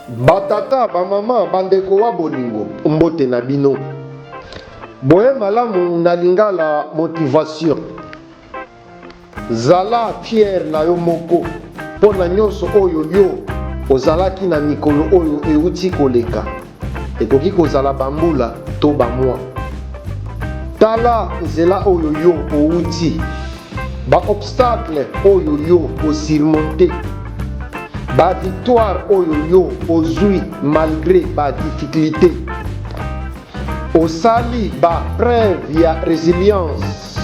Batata, ba mama, bandeko wa bolingo, mbote na bino. Boye malamu na lingala motivation. Zala fier na yo moko, pona nyonso oyo yo ozalaki na mikolo oyo euti koleka. Ekoki kozala bambula to bamwa. Tala nzela oyo yo outi. Ba obstacle oyo yo osurmonte. Ba victoire oyo yo ozui malgré ba difficulté. Osali ba preuve ya résilience.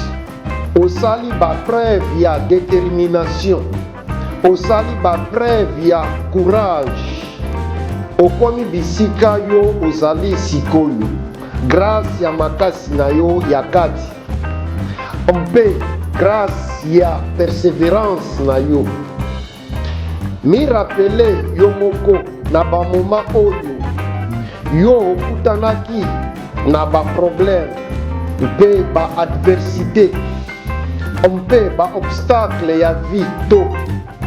Osali ba preuve ya détermination. Osali ba preuve ya courage. Okomi bisika yo ozali sikoyo. Grâce ya makasi na yo ya kati. Mpe grâce ya persévérance na yo. Mi rappele yo moko na ba moment oyo yo okutanaki na ba problème mpe ba adversité mpe ba obstacle ya vie to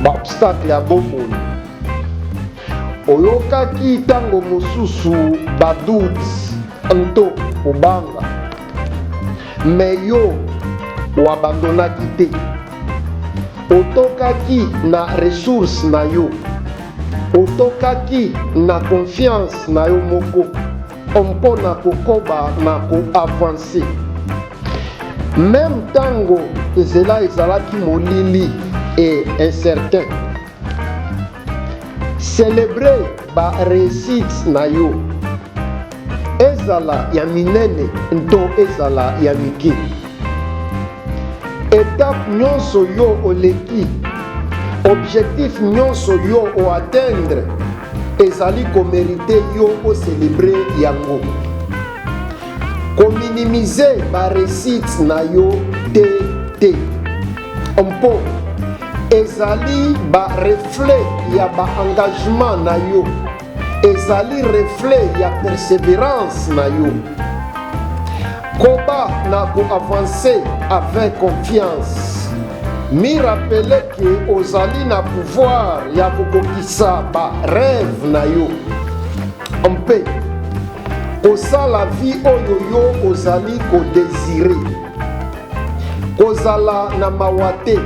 ba obstacle ya bomoi. Oyokaki tango mosusu ba doute nto obanga me yo oabandonaki te. Otokaki na ressource na yo, otokaki na confiance na yo moko mpo na kokoba na koavanse. Même tango nzela ezalaki molili et incertain, célébrer ba réussite na yo, ezala ya minene nto ezala ya mike. Étape nyonso yo oleki, objectif nyonso yo o atteindre, ezali ko mérité yo o célébrer yango. Ko minimiser ba réussite na yo te. Mpo ezali ba reflet ya ba engagement na yo, ezali reflet ya persévérance na yo. Koba na ko avancer avec confiance. Mi rappele que ozali na pouvoir ya kokokisa ba rêve na yo. Mpe kosala vie oyo yo ozali ko désirer. Kozala na mawate.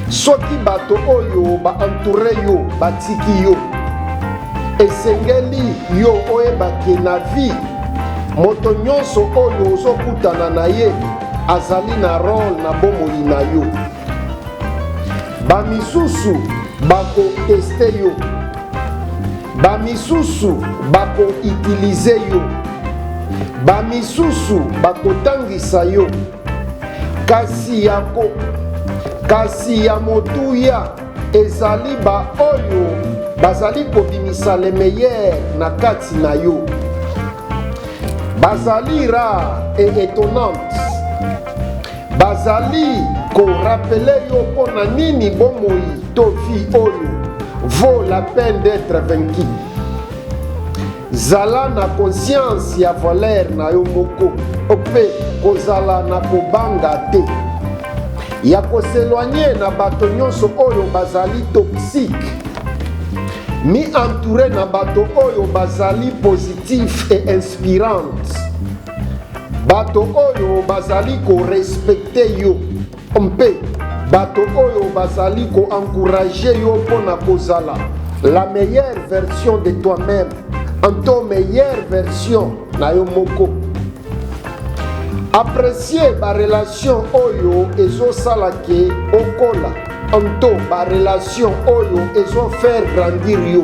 Soki bato oyo ba entouré yo batiki yo. Esengeli yo oyebake na vie. Moto nyonso oyo ozokutana na ye azali na rôle na bomoi na yo. Bamisusu bako teste yo. Bamisusu bako utilize yo. Bamisusu bako tangisa yo. Kasi ya motuya ezali ba oyo bazali kobimisa le meilleur na kati na yo. Bazali rare et étonnante. Bazali ko rappele yo pona nini bomoi to vie oyo vaut la peine d'être vaincu. Zala na conscience ya valeur na yo moko ope kozala na kobanga te. Ya koseloigner na bato nyonso oyo bazali toxique. Mi entouré na bato oyo bazali positif et inspirante. Bato oyo bazali ko respecte yo. Mpe bato oyo bazali ko encourager yo pona kozala la meilleure version de toi-même. Anto meilleure version na yo moko. Apprécier ba relation oyo ezosala ke okola. Anto ba relation oyo ezo faire grandir yo.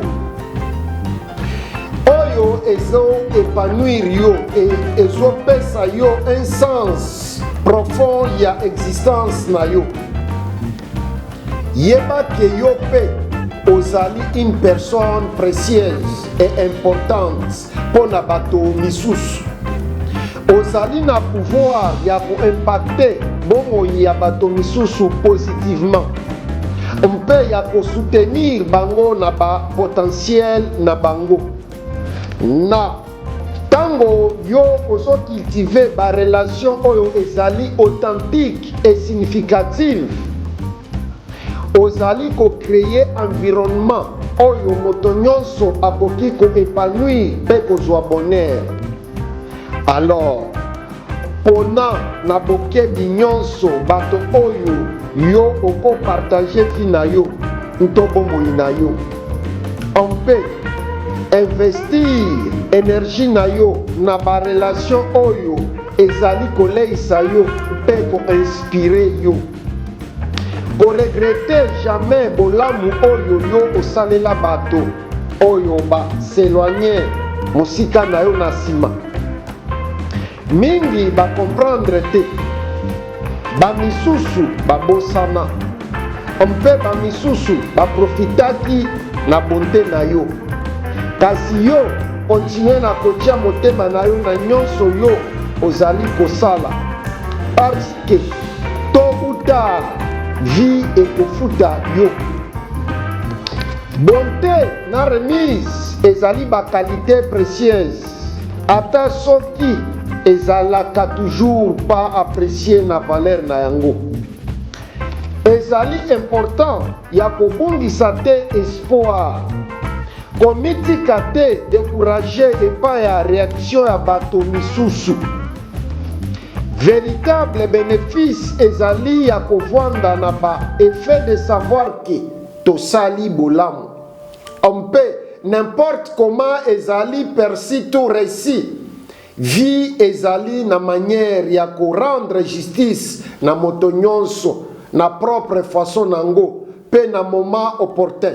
Oyo ezo épanouir yo et ezo pesa yo un sens profond ya existence na yo. Yeba ke yo pe ozali une personne précieuse et importante pona bato misusu. Ozali na pouvoir ya ko impacter bomoi ya bato misusu positivement. Mpe ya ko soutenir bango na ba potentiel na bango. Na tango yo ozo cultiver ba relation oyo ezali authentique et significative. Ozali ko créer environnement oyo moto nyonso akoki koépanouir mpe kozwa bonheur. Alors pona na bokebi nyonso bato oyo yo okopartage vi na yo nto bomoi na yo, on peut investir énergie na yo na barelation oyo ezali koleisa yo mpe koinspire yo. Koregrete jamais bolamu oyo yo osalela bato oyo baséloigne mosika na yo na nsima. Mingi bakomprendre te, bamisusu babosana, mpe bamisusu baprofitaki na bonte na yo. Kasi yo kontinue na kotia motema na yo na nyonso yo ozali kosala, parce que tôt ou tard vie ekofuta yo. Bonté na remise ezali bakalite précieuse, ata soki ezalaka toujours pas apprécié na valeur na yango. Ezali important ya kobungisa te espoir, komitika te décourager epai ya réaction ya bato misusu. Véritable bénéfice ezali ya kovanda na ba effet de savoir que tosali bolamu. On peut n'importe comment ezali perçu tout réussi. Vie ezali na manière ya ko rendre justice na moto nyonso na propre façon nango pe na moment opportun.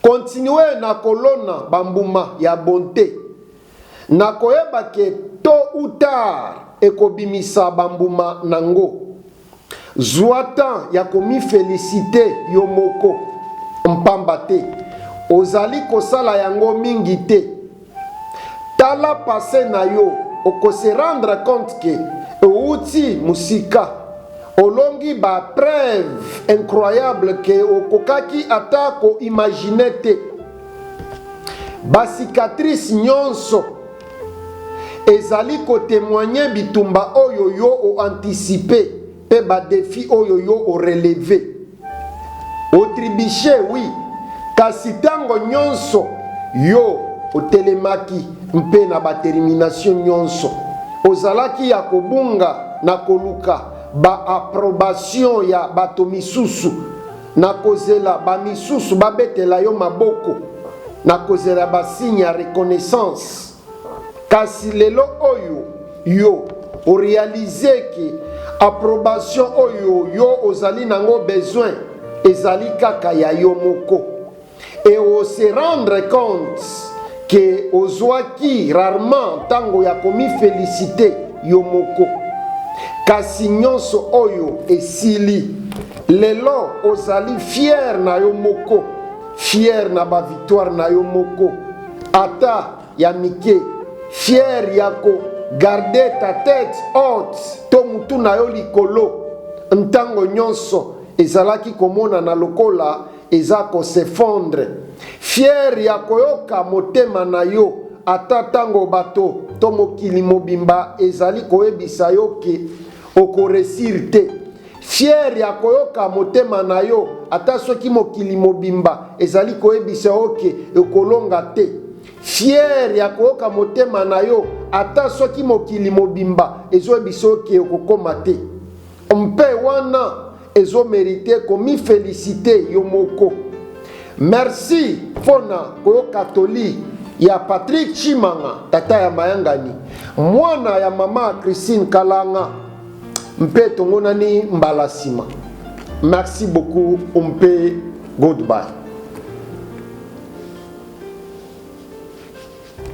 Continuer na kolona bambuma ya bonté, na koyeba ke tôt ou tard ekobimisa bambuma nango. Zwata ya komi félicité yo moko mpamba te, ozali kosala yango mingi te. Tala passé na yo oko se rendre compte que outi musika olongi ba preuve incroyable que okokaki ata ko imaginer te. Ba cicatrice nyonso ezali ko témoigner bitumba oyo yo o anticiper pe ba défi oyo yo o relever. O tribiche oui, kasi tango nyonso yo otelemaki mpe na batermination nyonso ozalaki ya kobunga na koluka ba approbation ya bato misusu, na kozela ba misusu babetela yo maboko, na kozela ba signe ya reconnaissance. Kasi lelo oyo yo o réaliser ki approbation oyo yo ozali nango besoin ezali kaka ya yo moko, et o se rendre compte que ozwaki rarement tango ya komi félicité yo moko. Kasi nyonso oyo esili lelo ozali fier na yo moko, fier na ba victoire na yo moko, ata ya mike, fier ya ko garder ta tête haute to mutu na yo likolo ntango nyonso ezalaki komona na lokola eza ko s'effondre. Fier ya koyoka motema na yo ata tango bato to mokili mobimba ezali koyebisa yo ke okoresir te. Fier ya koyoka motema na yo ata soki mokili mobimba ezali koyebisa yo ke okolonga te. Fier ya koyoka motema na yo ata soki mokili mobimba ezoyebisa yo ke okokoma te. Mpe wana ezo mérité komi félicité yo moko. Merci fona koyo catholique ya Patrick Chimanga, tata ya Mayangani, mwana ya mama Christine Kalanga, mpe tongonani mbala sima. Merci beaucoup, mpe goodbye.